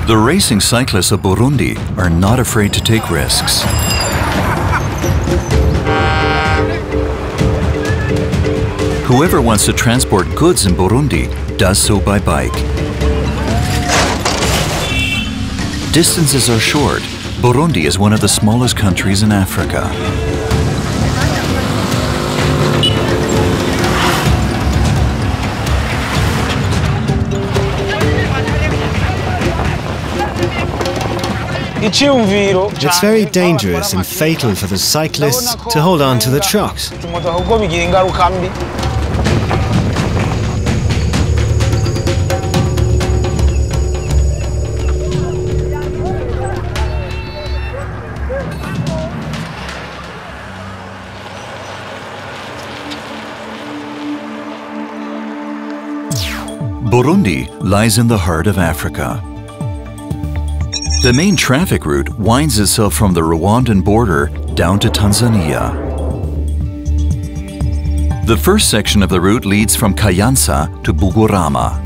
The racing cyclists of Burundi are not afraid to take risks. Whoever wants to transport goods in Burundi does so by bike. Distances are short. Burundi is one of the smallest countries in Africa. It's very dangerous and fatal for the cyclists to hold on to the trucks. Burundi lies in the heart of Africa. The main traffic route winds itself from the Rwandan border down to Tanzania. The first section of the route leads from Kayanza to Bugurama.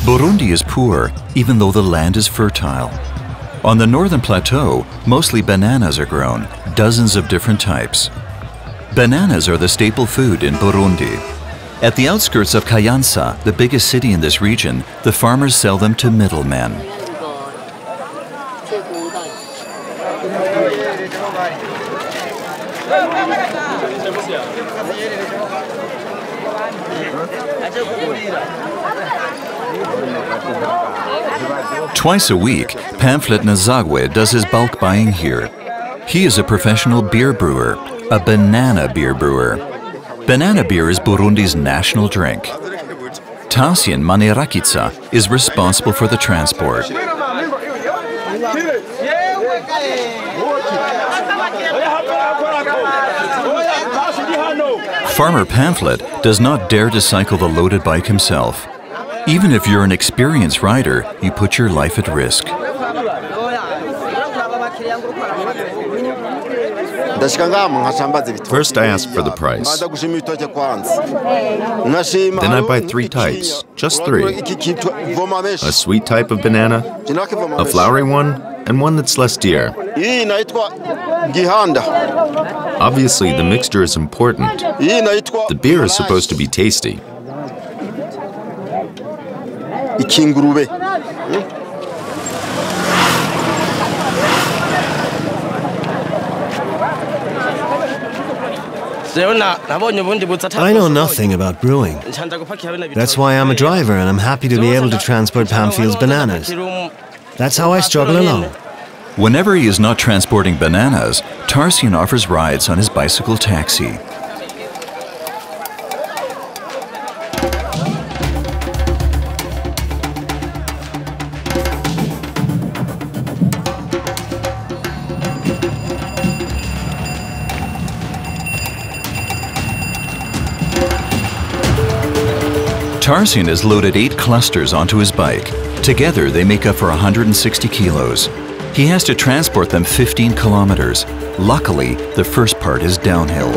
Burundi is poor, even though the land is fertile. On the northern plateau, mostly bananas are grown, dozens of different types. Bananas are the staple food in Burundi. At the outskirts of Kayanza, the biggest city in this region, the farmers sell them to middlemen. Twice a week, Pamphlet Nazagwe does his bulk buying here. He is a professional beer brewer, a banana beer brewer. Banana beer is Burundi's national drink. Tasien Manirakitsa is responsible for the transport. Farmer Pamphlet does not dare to cycle the loaded bike himself. Even if you're an experienced rider, you put your life at risk. First I ask for the price. Then I buy 3 types, just 3. A sweet type of banana, a flowery one, and one that's less dear. Obviously, the mixture is important. The beer is supposed to be tasty. I know nothing about brewing. That's why I'm a driver and I'm happy to be able to transport Pamphil's bananas. That's how I struggle along. Whenever he is not transporting bananas, Tarsian offers rides on his bicycle taxi. Tarsian has loaded 8 clusters onto his bike. Together, they make up for 160 kilos. He has to transport them 15 kilometers. Luckily, the first part is downhill.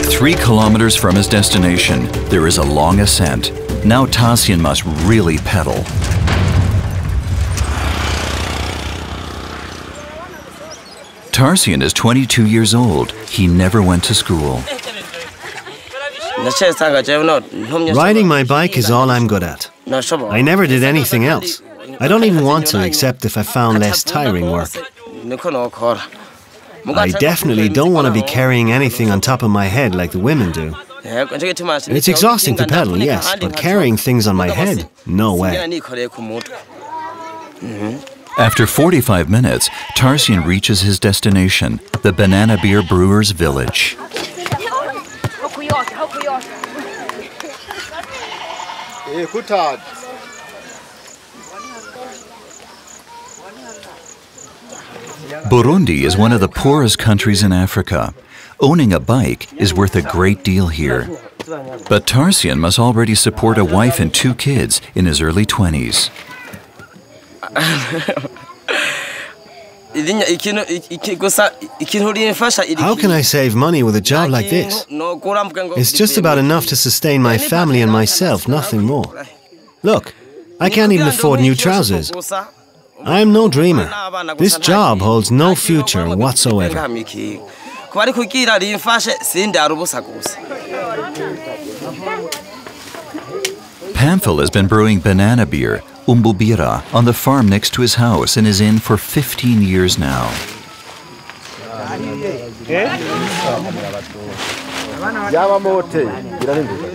Three kilometers from his destination, there is a long ascent. Now Tasien must really pedal. Tarsian is 22 years old. He never went to school. Riding my bike is all I'm good at. I never did anything else. I don't even want to, except if I found less tiring work. I definitely don't want to be carrying anything on top of my head like the women do. It's exhausting to pedal, yes, but carrying things on my head? No way. After 45 minutes, Tarsian reaches his destination, the banana beer brewers' village. Burundi is one of the poorest countries in Africa. Owning a bike is worth a great deal here. But Tarsian must already support a wife and 2 kids in his early 20s. How can I save money with a job like this? It's just about enough to sustain my family and myself, nothing more. Look, I can't even afford new trousers. I am no dreamer. This job holds no future whatsoever. Pamphil has been brewing banana beer, umbubira, on the farm next to his house and is in for 15 years now.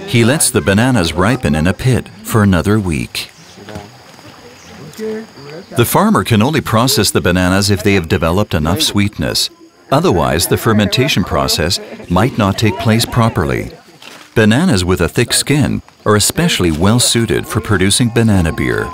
He lets the bananas ripen in a pit for another week. The farmer can only process the bananas if they have developed enough sweetness. Otherwise, the fermentation process might not take place properly. Bananas with a thick skin are especially well suited for producing banana beer.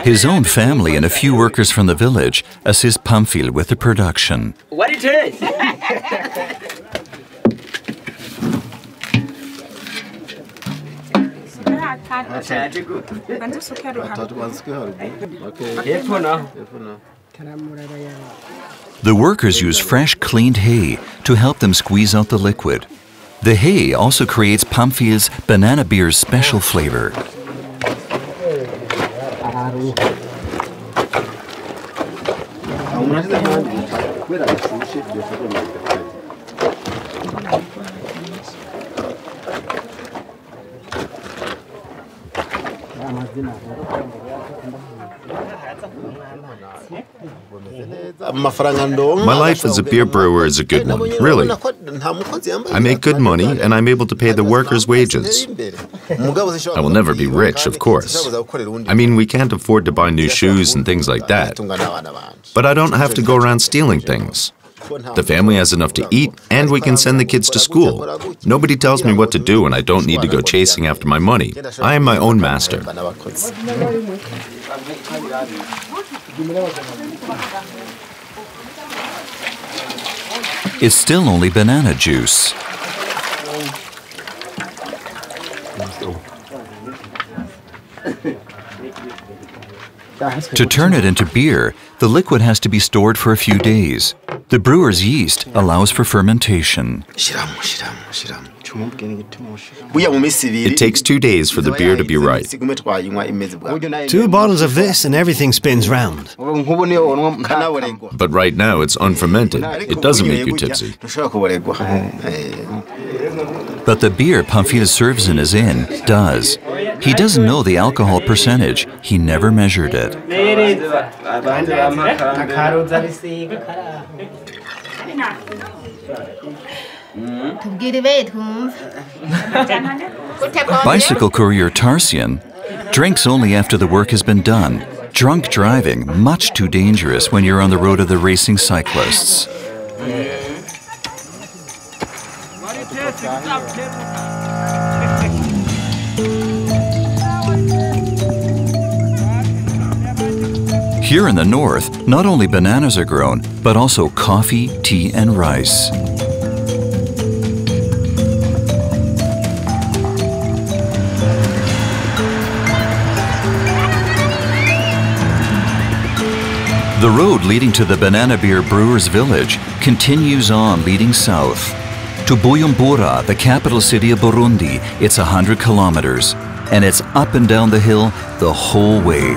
His own family and a few workers from the village assist Pamphil with the production. The workers use fresh, cleaned hay to help them squeeze out the liquid. The hay also creates Pamphil's banana beer's special flavor. My life as a beer brewer is a good one, really. I make good money and I'm able to pay the workers' wages. I will never be rich, of course. I mean, we can't afford to buy new shoes and things like that. But I don't have to go around stealing things. The family has enough to eat, and we can send the kids to school. Nobody tells me what to do, and I don't need to go chasing after my money. I am my own master. It's still only banana juice. To turn it into beer, the liquid has to be stored for a few days. The brewer's yeast allows for fermentation. It takes 2 days for the beer to be right. 2 bottles of this and everything spins round. But right now it's unfermented. It doesn't make you tipsy. But the beer Pamphil serves in his inn does. He doesn't know the alcohol percentage. He never measured it. Bicycle courier Tarsian drinks only after the work has been done. Drunk driving, much too dangerous when you're on the road of the racing cyclists. Here in the north, not only bananas are grown, but also coffee, tea, and rice. The road leading to the banana beer brewers' village continues on, leading south. To Bujumbura, the capital city of Burundi, it's 100 kilometers, and it's up and down the hill the whole way.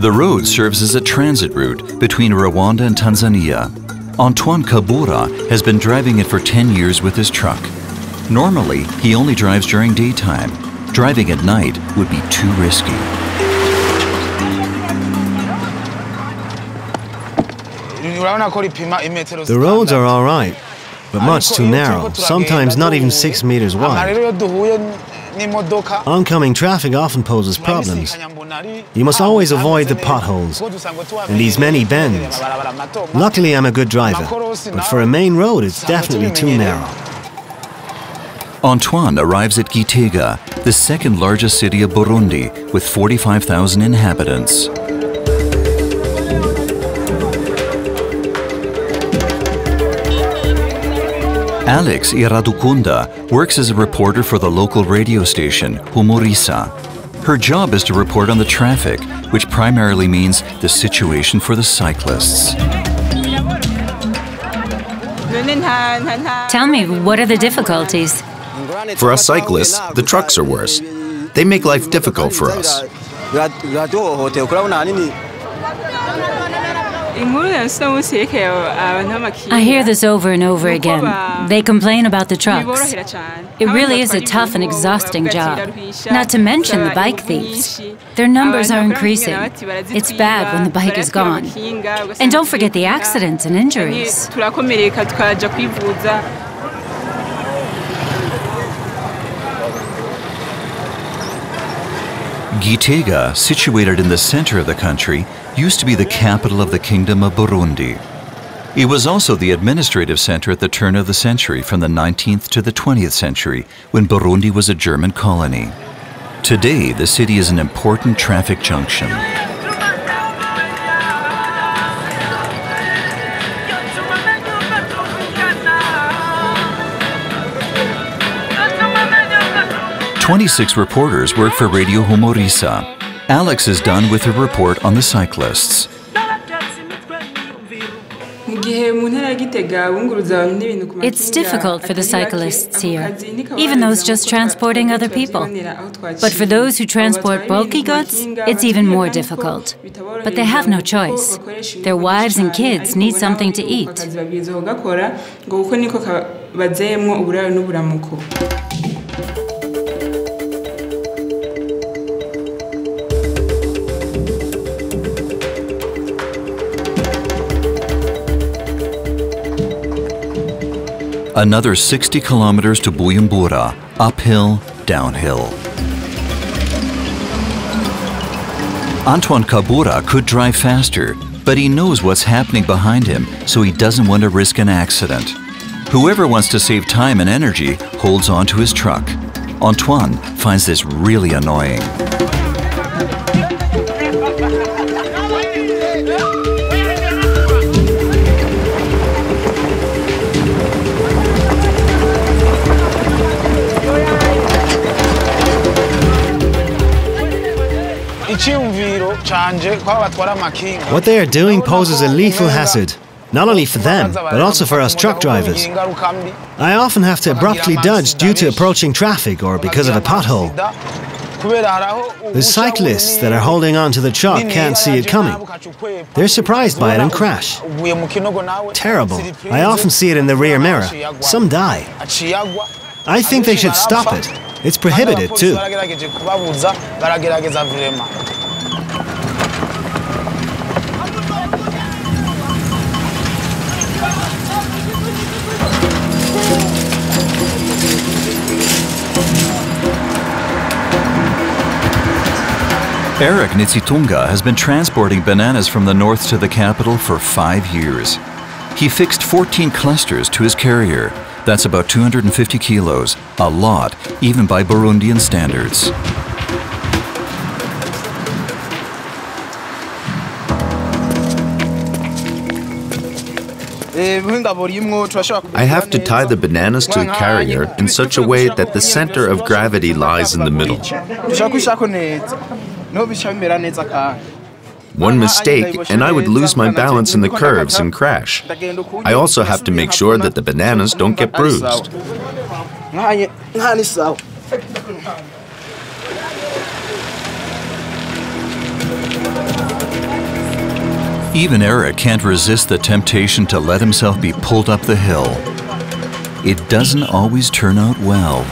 The road serves as a transit route between Rwanda and Tanzania. Antoine Kabura has been driving it for 10 years with his truck. Normally, he only drives during daytime. Driving at night would be too risky. The roads are all right, but much too narrow, sometimes not even 6 meters wide. Oncoming traffic often poses problems. You must always avoid the potholes and these many bends. Luckily, I'm a good driver, but for a main road, it's definitely too narrow. Antoine arrives at Gitega, the second largest city of Burundi, with 45,000 inhabitants. Alex Iradukunda works as a reporter for the local radio station, Humorisa. Her job is to report on the traffic, which primarily means the situation for the cyclists. Tell me, what are the difficulties? For us cyclists, the trucks are worse. They make life difficult for us. I hear this over and over again. They complain about the trucks. It really is a tough and exhausting job. Not to mention the bike thieves. Their numbers are increasing. It's bad when the bike is gone. And don't forget the accidents and injuries. Gitega, situated in the center of the country, used to be the capital of the Kingdom of Burundi. It was also the administrative center at the turn of the century, from the 19th to the 20th century, when Burundi was a German colony. Today, the city is an important traffic junction. "26 reporters work for Radio Humorisa. Alex is done with a report on the cyclists. It's difficult for the cyclists here, even those just transporting other people. But for those who transport bulky goods, it's even more difficult. But they have no choice. Their wives and kids need something to eat. Another 60 kilometers to Bujumbura, uphill, downhill. Antoine Kabura could drive faster, but he knows what's happening behind him, so he doesn't want to risk an accident. Whoever wants to save time and energy holds on to his truck. Antoine finds this really annoying. What they are doing poses a lethal hazard, not only for them, but also for us truck drivers. I often have to abruptly dodge due to approaching traffic or because of a pothole. The cyclists that are holding on to the truck can't see it coming. They're surprised by it and crash. Terrible. I often see it in the rear mirror. Some die. I think they should stop it. It's prohibited too. Eric Nitsitunga has been transporting bananas from the north to the capital for 5 years. He fixed 14 clusters to his carrier. That's about 250 kilos, a lot, even by Burundian standards. I have to tie the bananas to the carrier in such a way that the center of gravity lies in the middle. One mistake, and I would lose my balance in the curves and crash. I also have to make sure that the bananas don't get bruised. Even Eric can't resist the temptation to let himself be pulled up the hill. It doesn't always turn out well.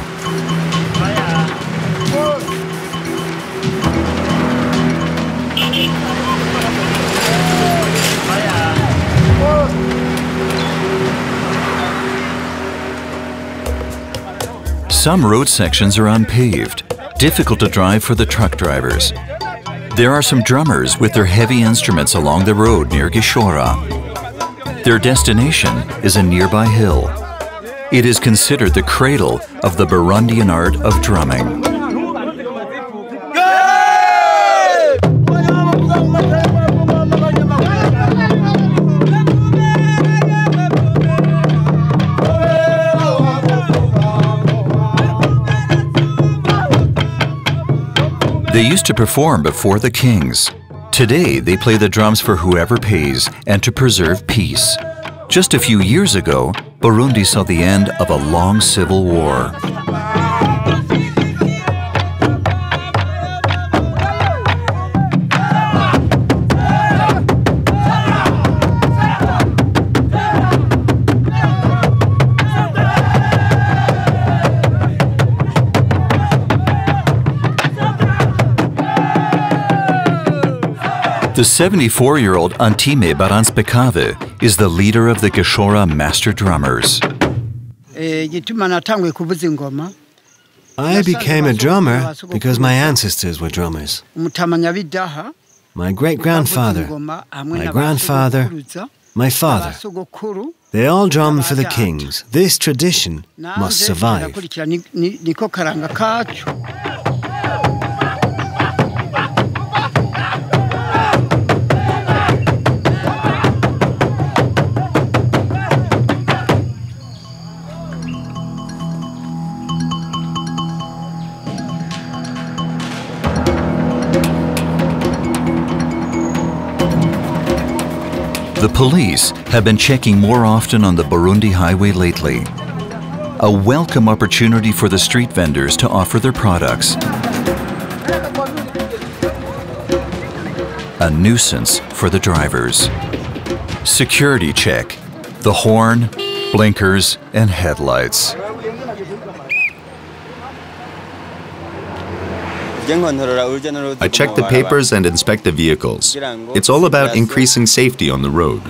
Some road sections are unpaved, difficult to drive for the truck drivers. There are some drummers with their heavy instruments along the road near Gishora. Their destination is a nearby hill. It is considered the cradle of the Burundian art of drumming. They used to perform before the kings. Today, they play the drums for whoever pays and to preserve peace. Just a few years ago, Burundi saw the end of a long civil war. The 74-year-old Antime Baranspekave is the leader of the Gishora master drummers. I became a drummer because my ancestors were drummers. My great-grandfather, my grandfather, my father. They all drummed for the kings. This tradition must survive. The police have been checking more often on the Burundi highway lately. A welcome opportunity for the street vendors to offer their products. A nuisance for the drivers. Security check. The horn, blinkers, and headlights. I check the papers and inspect the vehicles. It's all about increasing safety on the road.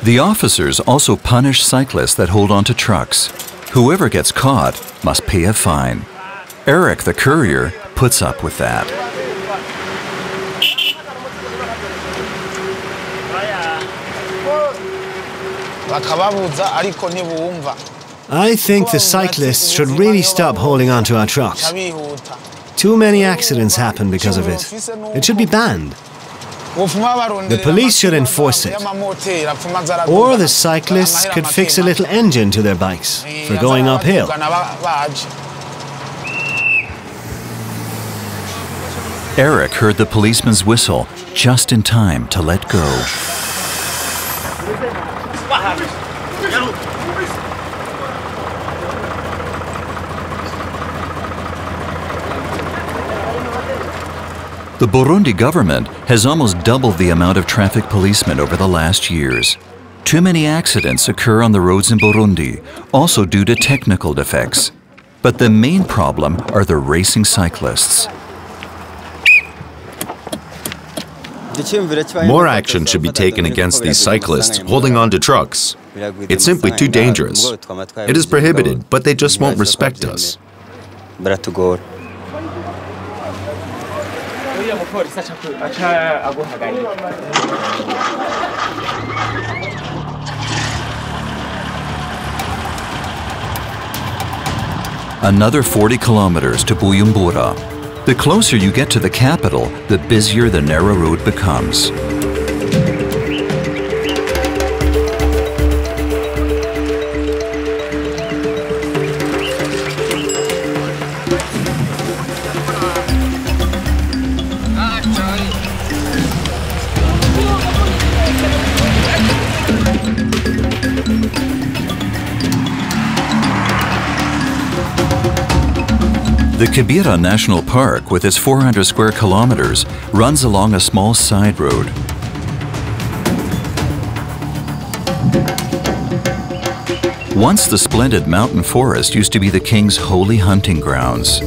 The officers also punish cyclists that hold onto trucks. Whoever gets caught must pay a fine. Eric, the courier, puts up with that. I think the cyclists should really stop holding on to our trucks. Too many accidents happen because of it. It should be banned. The police should enforce it. Or the cyclists could fix a little engine to their bikes for going uphill. Eric heard the policeman's whistle just in time to let go. The Burundi government has almost doubled the amount of traffic policemen over the last years. Too many accidents occur on the roads in Burundi, also due to technical defects. But the main problem are the racing cyclists. More action should be taken against these cyclists holding on to trucks. It's simply too dangerous. It is prohibited, but they just won't respect us. Another 40 kilometers to Bujumbura. The closer you get to the capital, the busier the narrow road becomes. The Kibera National Park, with its 400 square kilometers, runs along a small side road. Once the splendid mountain forest used to be the king's holy hunting grounds.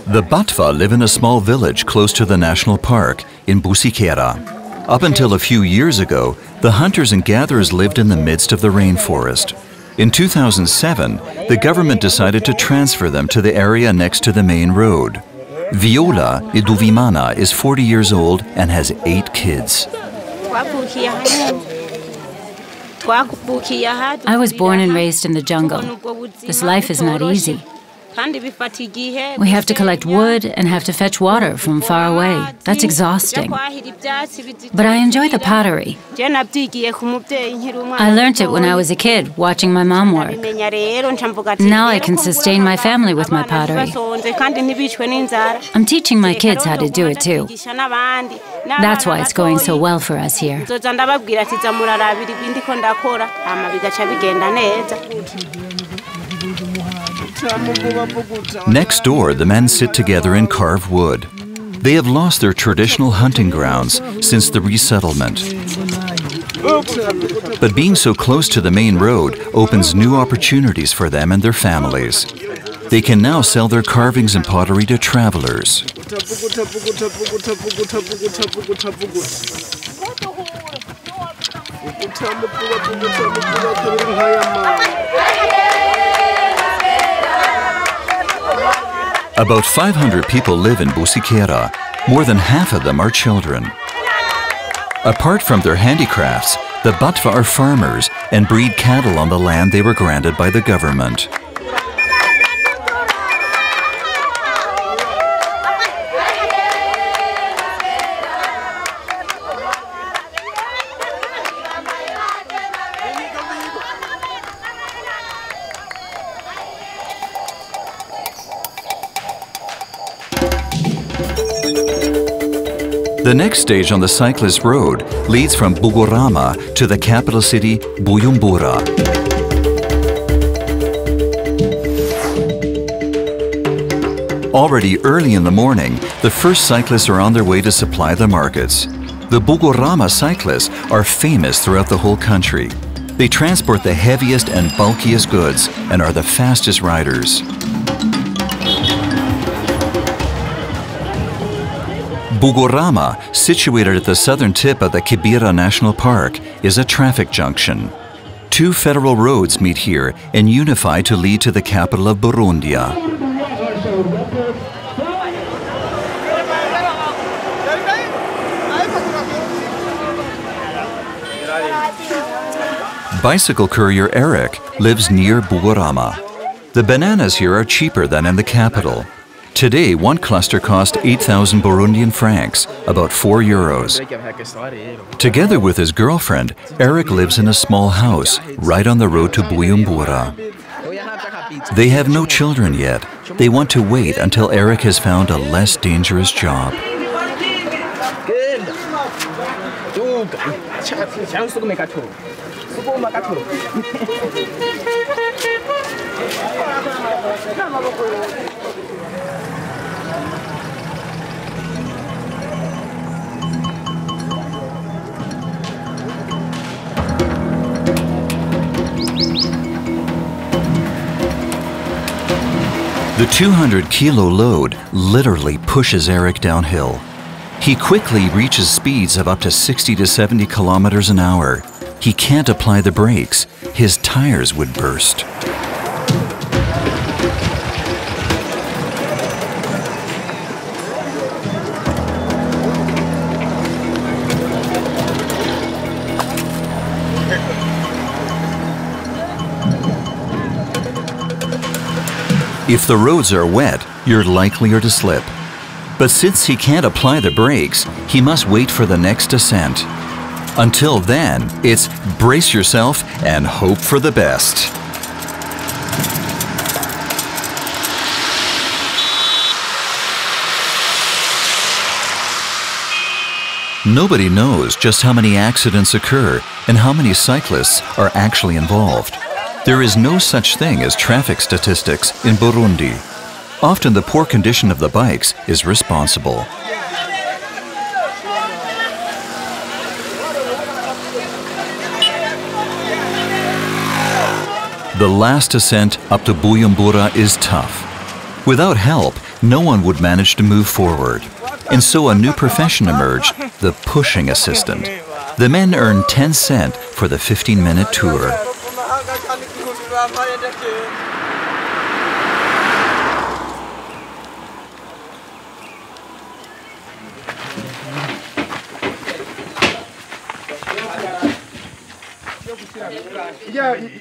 The Batwa live in a small village close to the national park in Busikera. Up until a few years ago, the hunters and gatherers lived in the midst of the rainforest. In 2007, the government decided to transfer them to the area next to the main road. Viola Iduvimana is 40 years old and has 8 kids. I was born and raised in the jungle. This life is not easy. We have to collect wood and have to fetch water from far away. That's exhausting. But I enjoy the pottery. I learned it when I was a kid, watching my mom work. Now I can sustain my family with my pottery. I'm teaching my kids how to do it too. That's why it's going so well for us here. Next door, the men sit together and carve wood. They have lost their traditional hunting grounds since the resettlement. But being so close to the main road opens new opportunities for them and their families. They can now sell their carvings and pottery to travelers. About 500 people live in Busikera. More than half of them are children. Apart from their handicrafts, the Batwa are farmers and breed cattle on the land they were granted by the government. The next stage on the cyclist road leads from Bugorama to the capital city, Bujumbura. Already early in the morning, the first cyclists are on their way to supply the markets. The Bugorama cyclists are famous throughout the whole country. They transport the heaviest and bulkiest goods and are the fastest riders. Bugorama, situated at the southern tip of the Kibera National Park, is a traffic junction. 2 federal roads meet here and unify to lead to the capital of Burundi. Bicycle courier Eric lives near Bugorama. The bananas here are cheaper than in the capital. Today, one cluster cost 8,000 Burundian francs, about €4. Together with his girlfriend, Eric lives in a small house right on the road to Bujumbura. They have no children yet. They want to wait until Eric has found a less dangerous job. The 200-kilo load literally pushes Eric downhill. He quickly reaches speeds of up to 60 to 70 kilometers an hour. He can't apply the brakes. His tires would burst. If the roads are wet, you're likelier to slip. But since he can't apply the brakes, he must wait for the next descent. Until then, it's brace yourself and hope for the best. Nobody knows just how many accidents occur and how many cyclists are actually involved. There is no such thing as traffic statistics in Burundi. Often the poor condition of the bikes is responsible. The last ascent up to Bujumbura is tough. Without help, no one would manage to move forward. And so a new profession emerged, the pushing assistant. The men earn 10 cents for the 15-minute tour.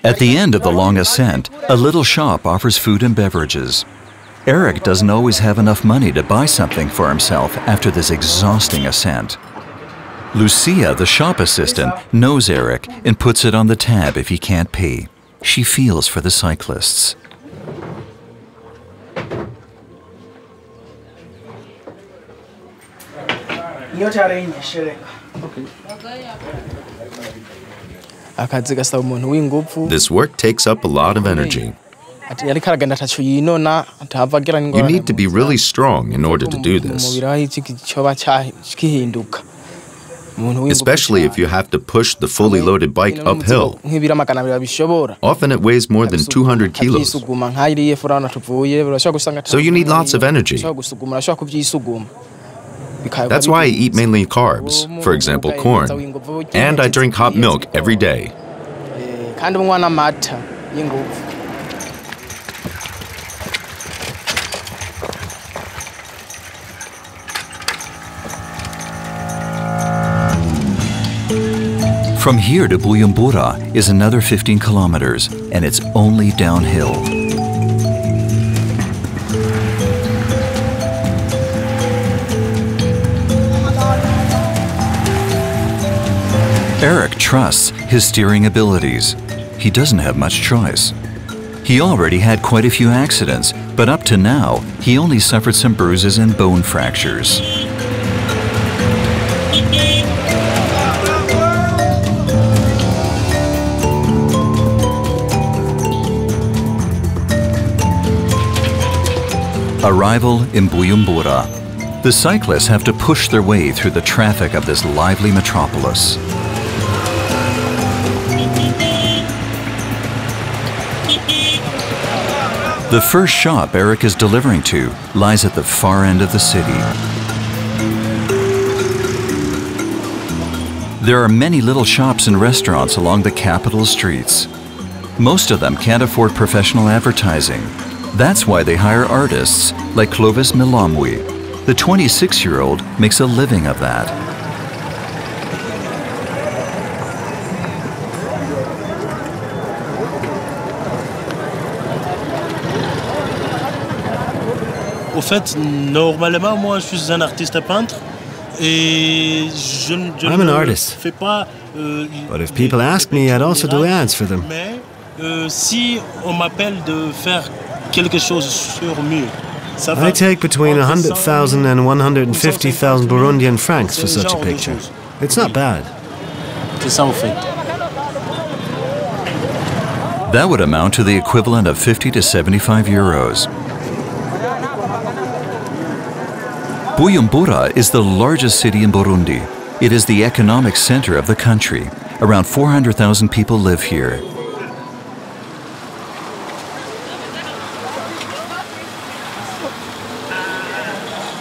At the end of the long ascent, a little shop offers food and beverages. Eric doesn't always have enough money to buy something for himself after this exhausting ascent. Lucia, the shop assistant, knows Eric and puts it on the tab if he can't pay. She feels for the cyclists. This work takes up a lot of energy. You need to be really strong in order to do this. Especially if you have to push the fully loaded bike uphill. Often it weighs more than 200 kilos. So you need lots of energy. That's why I eat mainly carbs, for example corn, and I drink hot milk every day. From here to Bujumbura is another 15 kilometers, and it's only downhill. Eric trusts his steering abilities. He doesn't have much choice. He already had quite a few accidents, but up to now, he only suffered some bruises and bone fractures. Arrival in Bujumbura. The cyclists have to push their way through the traffic of this lively metropolis. The first shop Eric is delivering to lies at the far end of the city. There are many little shops and restaurants along the capital streets. Most of them can't afford professional advertising. That's why they hire artists like Clovis Milamwi. The 26-year-old makes a living of that. Au fait, normalement, moi, je suis un artiste peintre et je I'm an artist. fais pas. But if people ask me, I'd also do ads for them. Mais si on m'appelle de faire quelque chose sur mur, ça va. I take between 100,000 and 150,000 Burundian francs for such a picture. It's not bad. C'est ça, au fait. That would amount to the equivalent of 50 to 75 euros. Bujumbura is the largest city in Burundi. It is the economic center of the country. Around 400,000 people live here.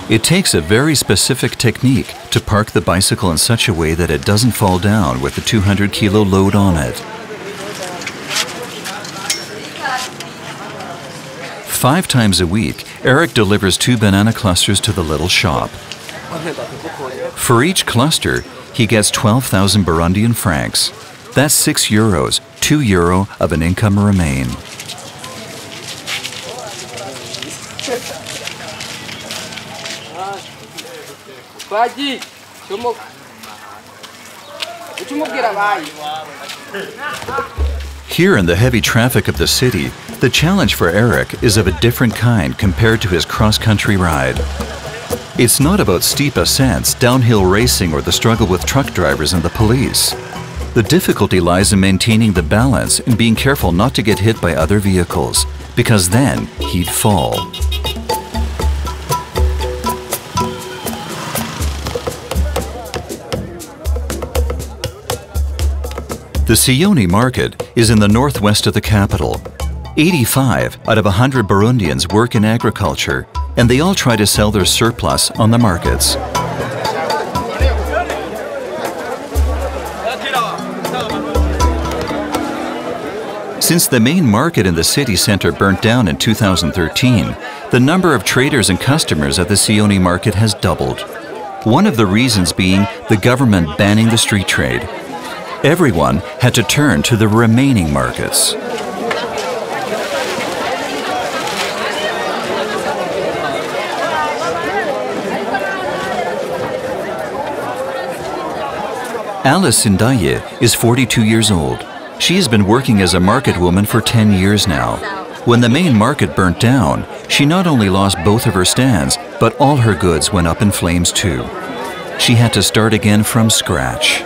It takes a very specific technique to park the bicycle in such a way that it doesn't fall down with the 200-kilo load on it. 5 times a week, Eric delivers 2 banana clusters to the little shop. For each cluster, he gets 12,000 Burundian francs. That's 6 euros, 2 euro of an income remain. Here in the heavy traffic of the city, the challenge for Eric is of a different kind compared to his cross-country ride. It's not about steep ascents, downhill racing, or the struggle with truck drivers and the police. The difficulty lies in maintaining the balance and being careful not to get hit by other vehicles, because then he'd fall. The Sioni market is in the northwest of the capital. 85 out of 100 Burundians work in agriculture, and they all try to sell their surplus on the markets. Since the main market in the city center burnt down in 2013, the number of traders and customers at the Sioni market has doubled. One of the reasons being the government banning the street trade. Everyone had to turn to the remaining markets. Alice Sindaye is 42 years old. She has been working as a market woman for 10 years now. When the main market burnt down, she not only lost both of her stands, but all her goods went up in flames too. She had to start again from scratch.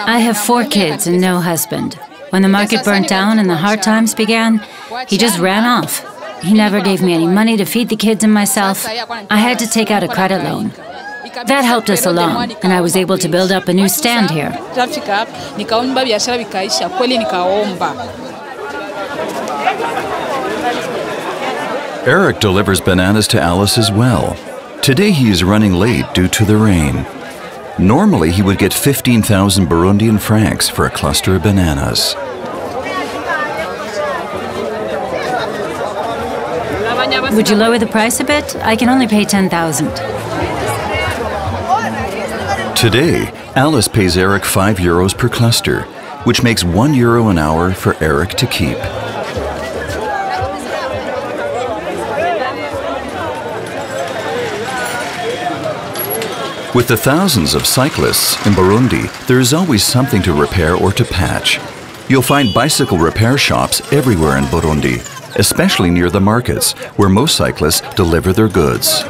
I have 4 kids and no husband. When the market burnt down and the hard times began, he just ran off. He never gave me any money to feed the kids and myself. I had to take out a credit loan. That helped us along, and I was able to build up a new stand here. Eric delivers bananas to Alice as well. Today he is running late due to the rain. Normally he would get 15,000 Burundian francs for a cluster of bananas. Would you lower the price a bit? I can only pay 10,000. Today, Alice pays Eric €5 per cluster, which makes €1 an hour for Eric to keep. With the thousands of cyclists in Burundi, there is always something to repair or to patch. You'll find bicycle repair shops everywhere in Burundi, especially near the markets, where most cyclists deliver their goods.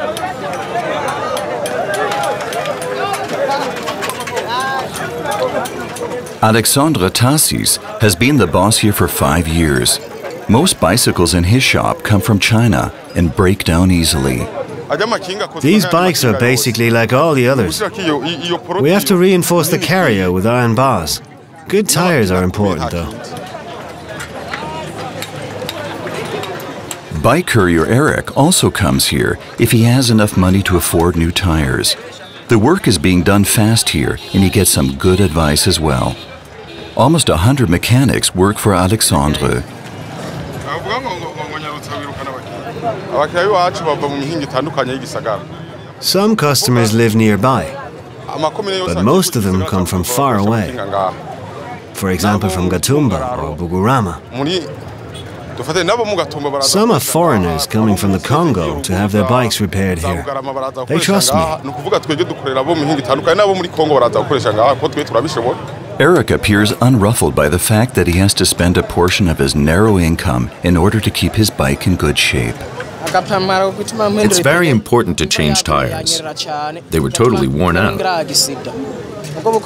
Alexandre Tassis has been the boss here for 5 years. Most bicycles in his shop come from China and break down easily. These bikes are basically like all the others. We have to reinforce the carrier with iron bars. Good tires are important, though. Bike courier Eric also comes here if he has enough money to afford new tires. The work is being done fast here, and he gets some good advice as well. Almost 100 mechanics work for Alexandre. Some customers live nearby, but most of them come from far away. For example, from Gatumba or Bugurama. Some are foreigners coming from the Congo to have their bikes repaired here. They trust me. Eric appears unruffled by the fact that he has to spend a portion of his narrow income in order to keep his bike in good shape. It's very important to change tires. They were totally worn out.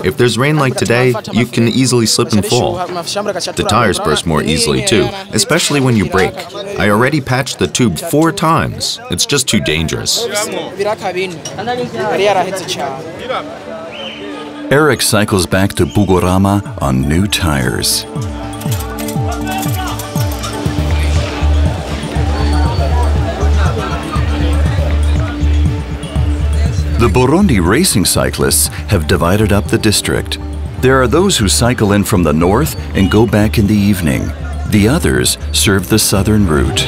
If there's rain like today, you can easily slip and fall. The tires burst more easily too, especially when you brake. I already patched the tube 4 times. It's just too dangerous. Eric cycles back to Bugurama on new tires. The Burundi racing cyclists have divided up the district. There are those who cycle in from the north and go back in the evening. The others serve the southern route.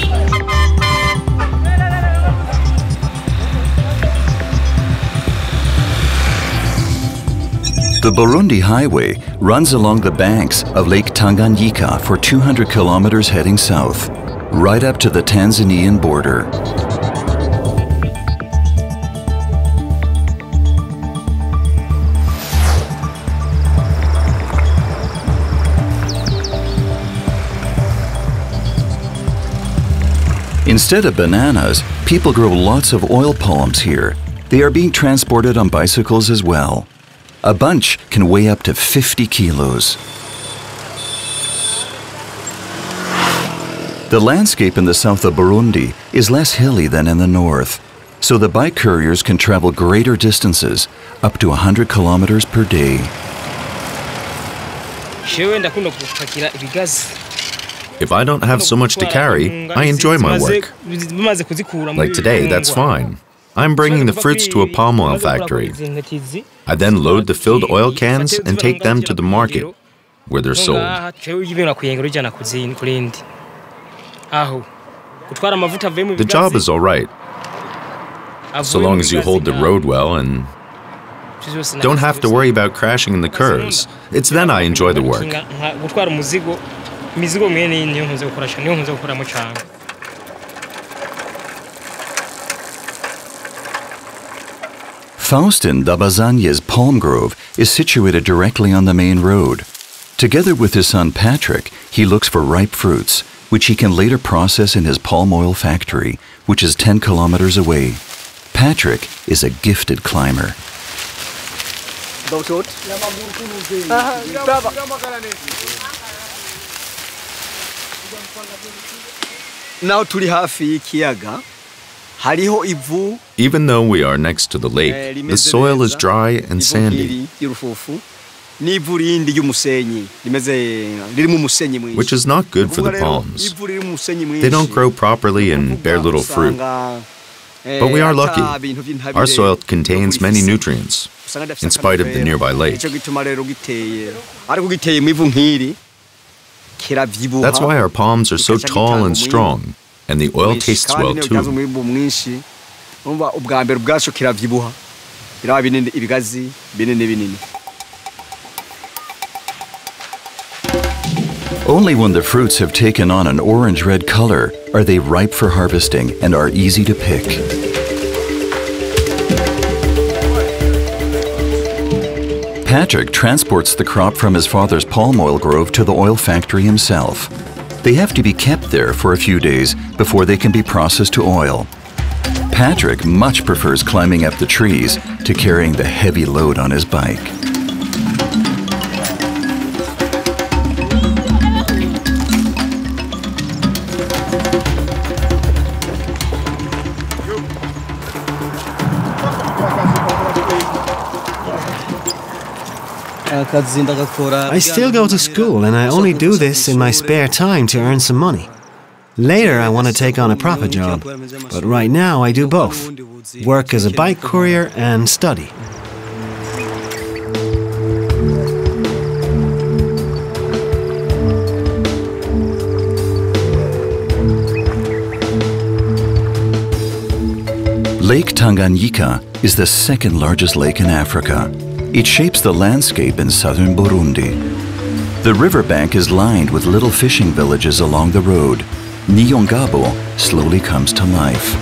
The Burundi Highway runs along the banks of Lake Tanganyika for 200 kilometers heading south, right up to the Tanzanian border. Instead of bananas, people grow lots of oil palms here. They are being transported on bicycles as well. A bunch can weigh up to 50 kilos. The landscape in the south of Burundi is less hilly than in the north, so the bike couriers can travel greater distances, up to 100 kilometers per day. If I don't have so much to carry, I enjoy my work. Like today, that's fine. I'm bringing the fruits to a palm oil factory. I then load the filled oil cans and take them to the market, where they're sold. The job is all right, so long as you hold the road well and don't have to worry about crashing in the curves. It's then I enjoy the work. Faustin Dabazanye's palm grove is situated directly on the main road. Together with his son Patrick, he looks for ripe fruits, which he can later process in his palm oil factory, which is 10 kilometers away. Patrick is a gifted climber. Even though we are next to the lake, the soil is dry and sandy, which is not good for the palms. They don't grow properly and bear little fruit. But we are lucky. Our soil contains many nutrients, in spite of the nearby lake. That's why our palms are so tall and strong, and the oil tastes well too. Only when the fruits have taken on an orange-red color are they ripe for harvesting and are easy to pick. Patrick transports the crop from his father's palm oil grove to the oil factory himself. They have to be kept there for a few days before they can be processed to oil. Patrick much prefers climbing up the trees to carrying the heavy load on his bike. I still go to school, and I only do this in my spare time to earn some money. Later, I want to take on a proper job, but right now I do both. Work as a bike courier and study. Lake Tanganyika is the second largest lake in Africa. It shapes the landscape in southern Burundi. The riverbank is lined with little fishing villages along the road. Nyongabo slowly comes to life.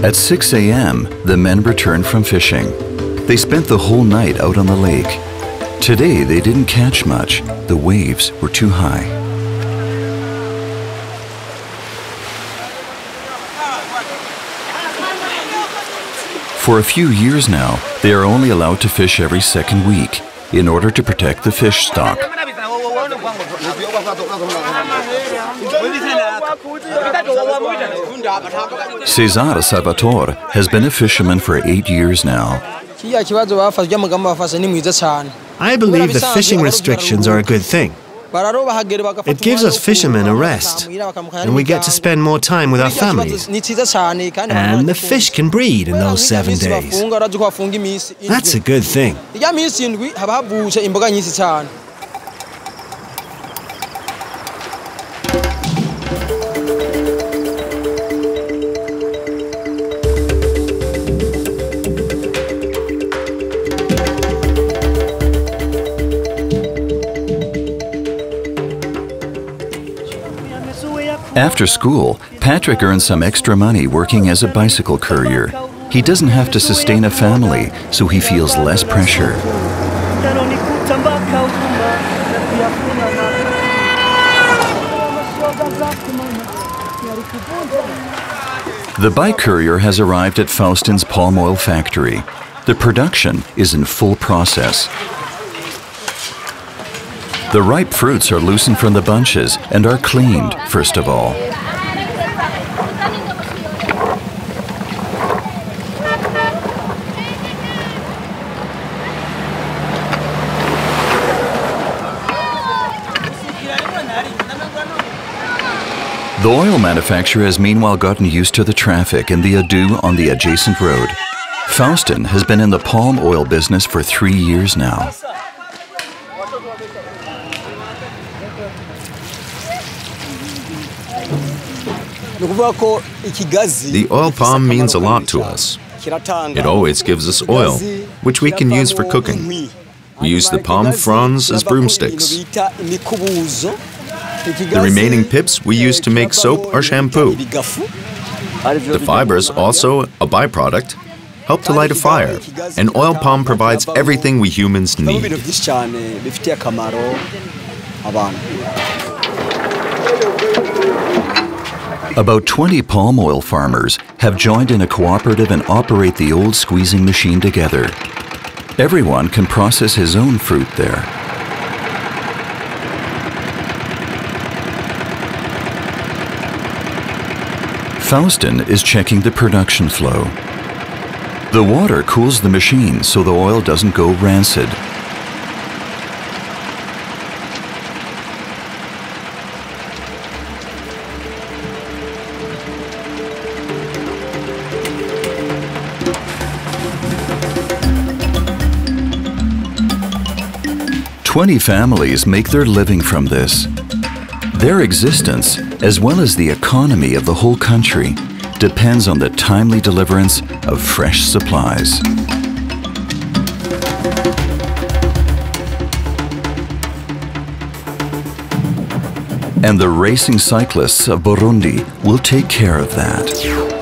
At 6 a.m., the men returned from fishing. They spent the whole night out on the lake. Today, they didn't catch much. The waves were too high. For a few years now, they are only allowed to fish every second week in order to protect the fish stock. Cesare Salvatore has been a fisherman for 8 years now. I believe the fishing restrictions are a good thing. It gives us fishermen a rest, and we get to spend more time with our families. And the fish can breed in those 7 days. That's a good thing. After school, Patrick earns some extra money working as a bicycle courier. He doesn't have to sustain a family, so he feels less pressure. The bike courier has arrived at Faustin's palm oil factory. The production is in full process. The ripe fruits are loosened from the bunches and are cleaned, first of all. The oil manufacturer has meanwhile gotten used to the traffic and the ado on the adjacent road. Faustin has been in the palm oil business for 3 years now. The oil palm means a lot to us. It always gives us oil, which we can use for cooking. We use the palm fronds as broomsticks. The remaining pips we use to make soap or shampoo. The fibers, also a byproduct, help to light a fire, and oil palm provides everything we humans need. About 20 palm oil farmers have joined in a cooperative and operate the old squeezing machine together. Everyone can process his own fruit there. Faustin is checking the production flow. The water cools the machine so the oil doesn't go rancid. "20 families make their living from this. Their existence, as well as the economy of the whole country, depends on the timely deliverance of fresh supplies." And the racing cyclists of Burundi will take care of that.